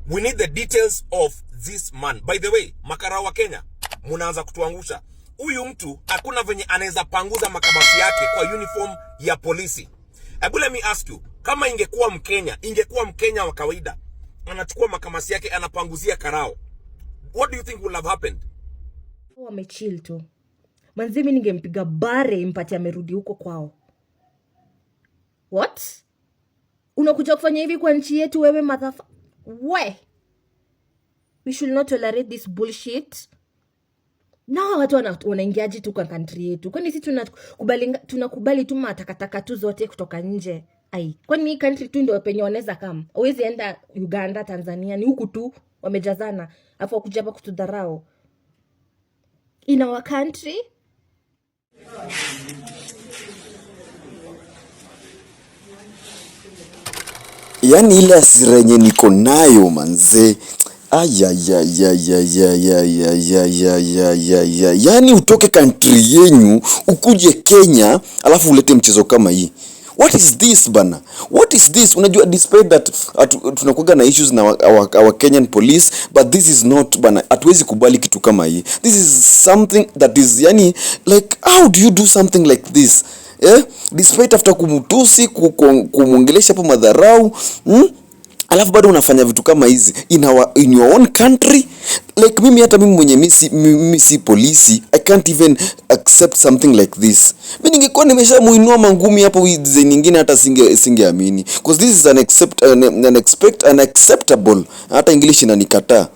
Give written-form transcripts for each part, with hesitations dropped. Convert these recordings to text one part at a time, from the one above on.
We need the details of this man. By the way, makara wa Kenya, munaanza kutuangusha. Huyu mtu hakuna venye anaweza panguza makamasi yake kwa uniform ya polisi. Let me ask you, kama ingekuwa Mkenya wa kawaida, anachukua makamasi yake anapanguzia karao, what do you think would have happened? Wamechill tu. Manzimi ningempiga bare impati amerudi huko kwao. What? Unakuja kufanya hivi kwa nchi yetu wewe We should not tolerate this bullshit. Watu wanaingiaji tu kwa country yetu. Kwani sisi tunakubali tu matakataka tu zote kutoka nje? Kwani hii country tu ndio penye wanaweza kama? Hawezi enda Uganda, Tanzania, ni huku tu wamejazana. Afu wakuja hapa kutudharau. In our country? Yani ile hasira yenye niko nayo manze. Yani utoke country yenyu ukuje Kenya alafu ulete mchezo kama hii. What is this bana? What is this? Unajua, despite that tunakuwa na issues na our Kenyan police, but this is not bana. Hatuwezi kubali kitu kama hii. This is something that is yani like, how do you do something like this? Despite after kumutusi kumongelesha hapo madharau, alafu bado unafanya vitu kama hizi in your own country. Like mimi mwenye mimi si polisi, I can't even accept something like this. Mimi ningekuwa nimeshamuinua mangumi hapo nyingine hata singeamini, because this is unacceptable. Hata English inanikataa.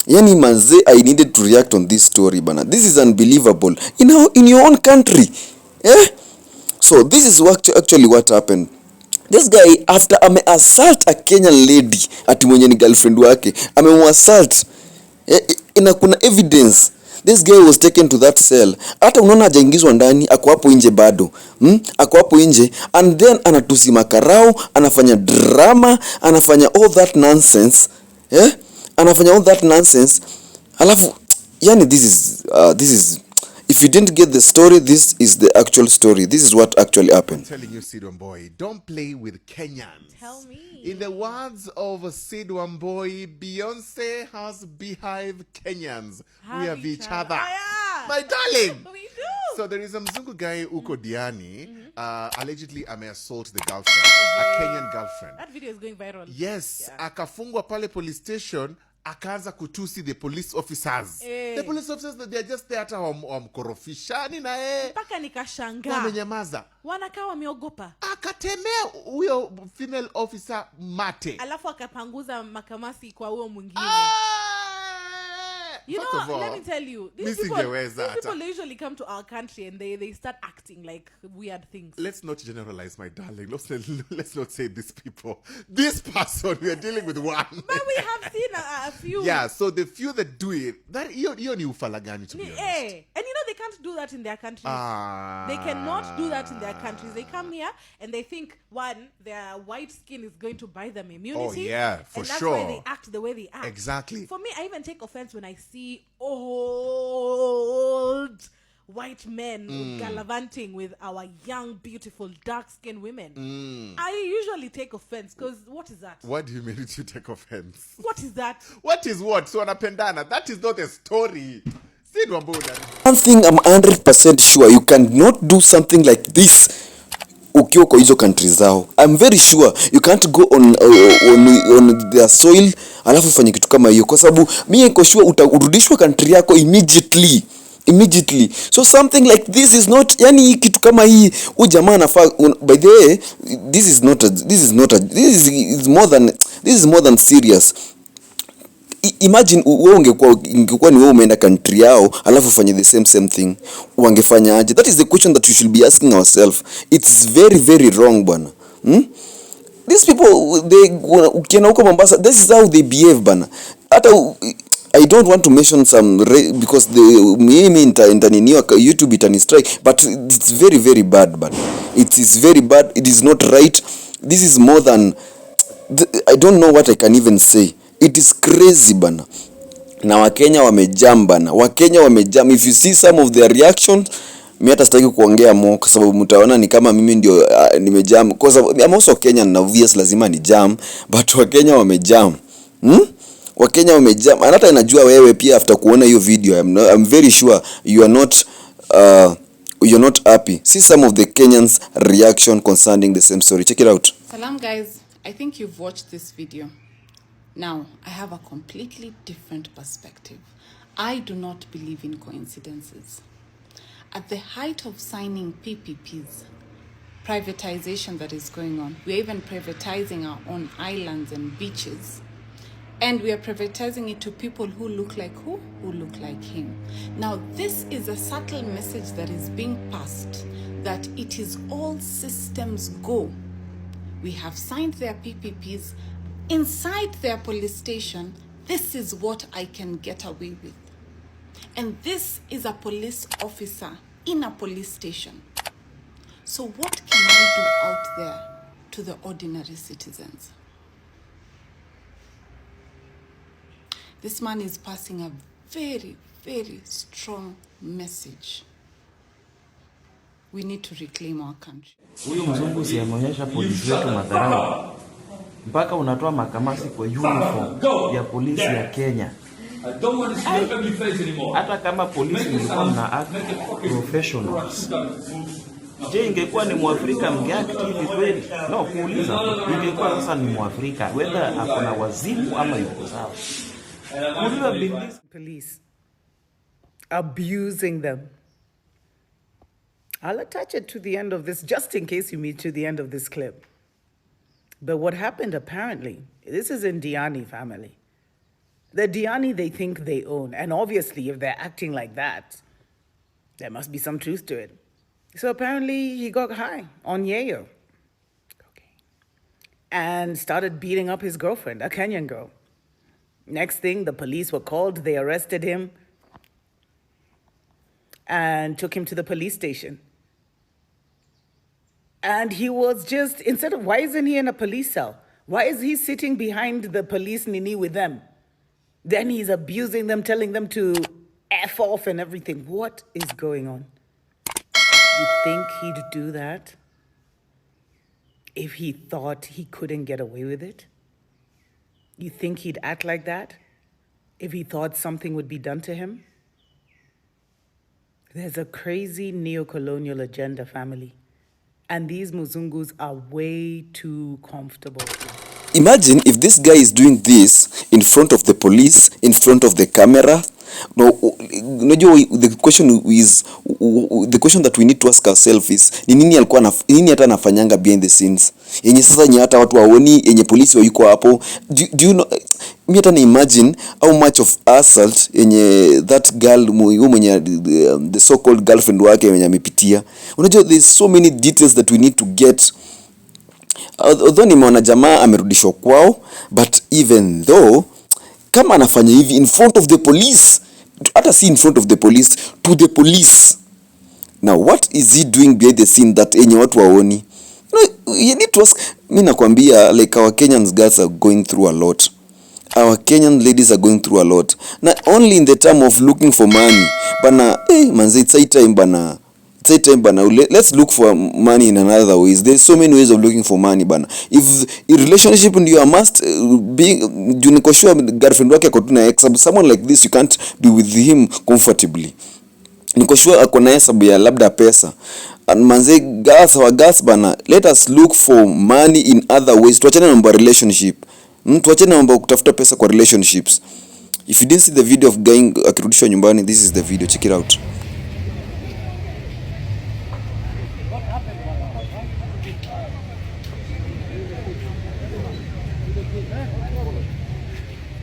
Yani manze, I needed to react on this story bana. This is unbelievable in your own country. So this is actually what happened. This guy, after assault a Kenyan lady ati mwenye ni girlfriend wake, assault, kuna evidence. This guy was taken to that cell. Hata unaona hajaingizwa ndani, ako hapo nje bado. Ako hapo nje, and then anatusi makarao, anafanya drama, anafanya all that nonsense. Anafanya all that nonsense. Alafu yani this is if you didn't get the story, this is the actual story. This is what actually happened. I'm telling you, Sid Wamboi, don't play with Kenyans. Tell me. In the words of Sid Wamboi, Beyonce has beehive Kenyans. We have each other. Oh, yeah. My darling. We do. So there is a mzungu guy, Uko Diani, allegedly assault the girlfriend, a Kenyan girlfriend. That video is going viral. Yes. Yeah. Akafungwa pale police station. Akaanza kutusi the police officers. The police officers, they are just there hata wamkorofishani na mpaka nikashangaa. Wamenyamaza. Wanakaa wameogopa. Akatemea huyo female officer mate. Alafu akapanguza makamasi kwa huyo mwingine. You First know, of all, let me tell you, these people they usually come to our country and they start acting like weird things. Let's not generalize, my darling. Let's not say these people. This person, we are dealing with one. But we have seen a few. Yeah, so the few that do it, that you ni ufalagani, to be honest. And you know they can't do that in their countries. They cannot do that in their countries. They come here and they think, one, their white skin is going to buy them immunity. Oh yeah, for and that's sure. why they act the way they act. Exactly. For me, I even take offense when I see old white men gallivanting with our young, beautiful, dark-skinned women. I usually take offense because what is that? What do you mean you take offense? What is that? What is what? So anapendana. That is not a story. One thing I'm 100% sure, you cannot do something like this ukiwa kwa hizo countries zao. I'm very sure you can't go on their soil alafu ufanye kitu kama hiyo, kwa sababu mimi niko sure utarudishwa country yako immediately. So something like this is not, yani kitu kama hii jamaa anafaa, by the way, this is more than serious. Imagine wewe ungekuwa ni wewe umeenda country yao alafu ufanye the same thing, wangefanya aje? That is the question that we should be asking ourselves. It's very very wrong bana. These people, ukienda huko Mombasa, this is how they behave bana. Hata I don't want to mention some because mimi internet YouTube itani strike, but it's very very bad bana. It is very bad. It is not right. This is more than I don't know what I can even say. It is crazy bana. Na Wakenya wamejam bana. If you see some of their reactions, mimi hata sitaki kuongea more kwa sababu mtaona ni kama mimi ndio nimejam, because I'm also Kenyan na obvious lazima ni jam, but Wakenya wamejam. Wakenya wamejam. Hata najua wewe pia after kuona hiyo video, I'm very sure you're not happy. See some of the Kenyans reaction concerning the same story. Check it out. Salam guys, I think you've watched this video. Now, I have a completely different perspective. I do not believe in coincidences. At the height of signing PPPs, privatization that is going on, we're even privatizing our own islands and beaches. And we are privatizing it to people who look like who? Who look like him. Now, this is a subtle message that is being passed that it is all systems go. We have signed their PPPs. Inside their police station, this is what I can get away with. And this is a police officer in a police station. So what can I do out there to the ordinary citizens? This man is passing a very, very strong message. We need to reclaim our country. Huyu mzungu si ameonyesha polisi wetu madharau. Mpaka unatoa makamasi kwa uniform ya polisi ya Kenya. Hata kama polisi mlikuwa mna act professionals. Je, ingekuwa ni Mwafrika mgeact hivi kweli? No, kuuliza. Ingekuwa sasa ni Mwafrika whether akona wazimu ama yuko sawa. Police abusing them. I'll attach it to the end of this, just in case you meet to the end of this clip. But what happened apparently, this is in Diani family. The Diani they think they own. And obviously, if they're acting like that, there must be some truth to it. So apparently, he got high on yayo. Okay. And started beating up his girlfriend, a Kenyan girl. Next thing, the police were called, they arrested him and took him to the police station. And he was just, instead of, why isn't he in a police cell? Why is he sitting behind the police nini with them? Then he's abusing them, telling them to F off and everything. What is going on? You think he'd do that if he thought he couldn't get away with it? You think he'd act like that if he thought something would be done to him? There's a crazy neo-colonial agenda, family. And these Muzungus are way too comfortable. Imagine if this guy is doing this in front of the police, in front of the camera. No, the question that we need to ask ourselves is nini hata anafanyanga behind the scenes yenye sasa nye hata watu waoni, yenye polisi wayuko hapo. Do you know, mi hata na imagine how much of assault yenye that girl mwenye the so called girlfriend wake mwenye amepitia. Unajua there's so many details that we need to get. Although nimeona jamaa amerudishwa kwao, but even though kama anafanya hivi in front of the police, hata si in front of the police, to the police. Now what is he doing behind the scene that enye watu waoni? You need to ask. Mimi nakwambia, like, our Kenyan girls are going through a lot. Our Kenyan ladies are going through a lot. Not only in the term of looking for money, bana, manze, it's high time bana. Let's look for money in another ways. There's so many ways of looking for money bana. If a relationship and you are must be, you niko sure girlfriend wake ako tuna ex, someone like this you can't be with him comfortably. Niko sure ako na hesabu ya labda pesa. And manze, gas bana, let us look for money in other ways. Tuachane na mambo ya relationship. Tuachane na mambo ya kutafuta pesa kwa relationships. If you didn't see the video of guy akirudishwa nyumbani, this is the video. Check it out.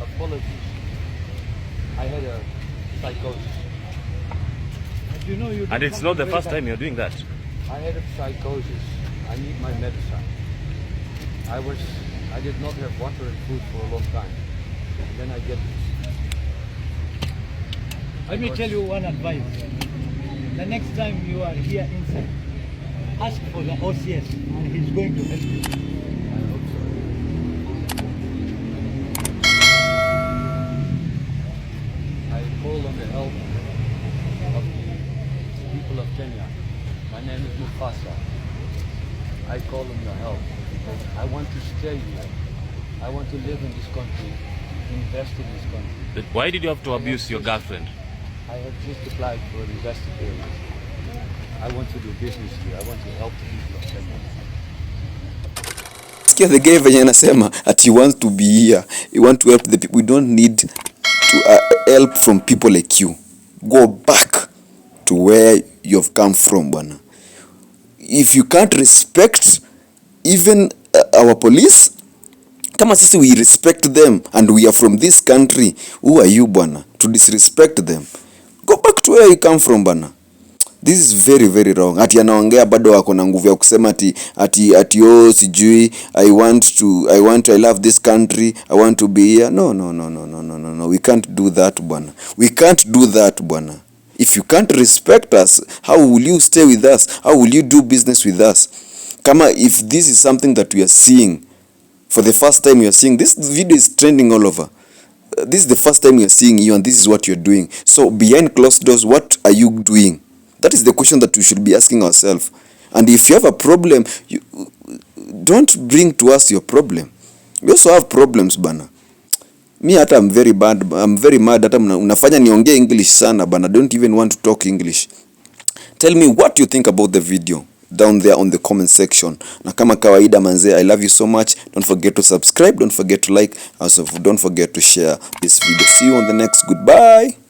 Apologies. I had a psychosis. You know you. And it's not the first time you're doing that. I had a psychosis. I need my medicine. I did not have water and food for a long time. And then I get this. Let me tell you one advice. The next time you are here inside, ask for the OCS and he's going to help you. I hope so. I call on the help of the people of Kenya. My name is Mufasa. I call on your help because I want to stay here. I want to live in this country invest in this country. Why did you have to abuse your girlfriend? I have just applied for an investor permit. I want to do business here. I want to help the people of Kenya. Sikia the guy venye anasema that he wants to be here. He want to help the people. We don't need to help from people like you. Go back to where you've come from, bwana. If you can't respect even our police, kama sisi we respect them and we are from this country, who are you bwana to disrespect them? Go back to where you come from bwana. This is very very wrong. Ati anaongea bado wako na nguvu ya kusema ati oh sijui I love this country, I want to be here. No. We can't do that bwana. We can't do that bwana. If you can't respect us, how will you stay with us? How will you do business with us? Kama if this is something that we are seeing for the first time, you are seeing this video is trending all over. This is the first time you are seeing you, and this is what you're doing. So behind closed doors, what are you doing? That is the question that we should be asking ourselves. And if you have a problem, you don't bring to us your problem. We also have problems bana. Me hata I'm very mad hata unafanya niongee English sana bana. I don't even want to talk English. Tell me what you think about the video down there on the comment section. Na kama kawaida manze, I love you so much. Don't forget to subscribe, don't forget to like, also don't forget to share this video. See you on the next. Goodbye.